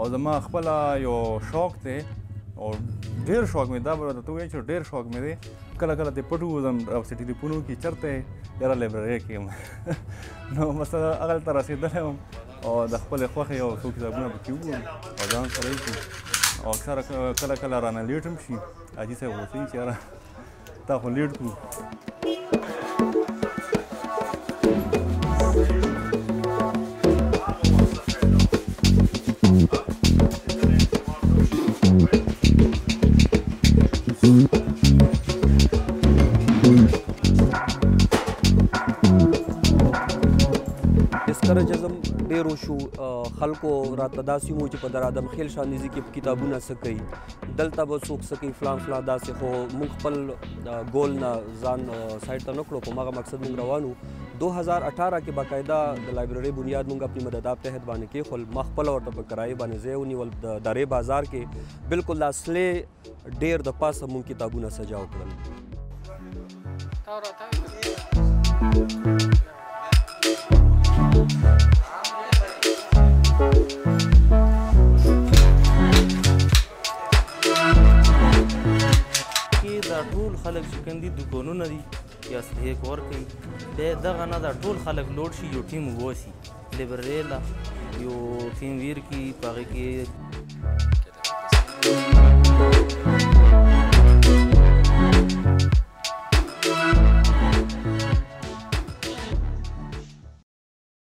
او زما خپل یو شوق دی او ډېر شوق مې دا به درته ووایم چې ډېر شوق مې دی کله کله د پټو وځم او ټلیفونو کې چېرته یې یاره لایبررۍ کې یم نو مثلا هغلته رسېدلی یم او د خپلې خوښې یو څو کتابونه پکې وګورم او ځان سره یې کړو او اکثره کله کله رانه لیټ هم شي حاجي صاحب غوسه وي چې یاره تا خو لیټ کړو سره جزم ډېر وشو خلکو راته داسې ومو چې په در آدم خیل شاندیزي کې کتابونه څه کوي دلته به څوک څه کوي فلان فلان داسې خو موږ خپل ګول نه ځان سایډ ته نه کړو په هماغه مقصد موږ روان وو 2018 کې باقاعده د لایبررۍ بنیاد موږ خپل مدداب تحت باندې کېښول ما خپله ورته په کرایې باندې ځای ونیول د درې بازار کې بالکل د اصلي ډېر د پاسه موږ کتابونه سجاو کړل دا ټول خلک چې کوم دي دوکانونه دي یا اسلحې ورکوي دغه نه دا ټول خلک لوډ شي یو ټیم ووسي لایبررۍ له یو ټیم ویر کي په هغې کې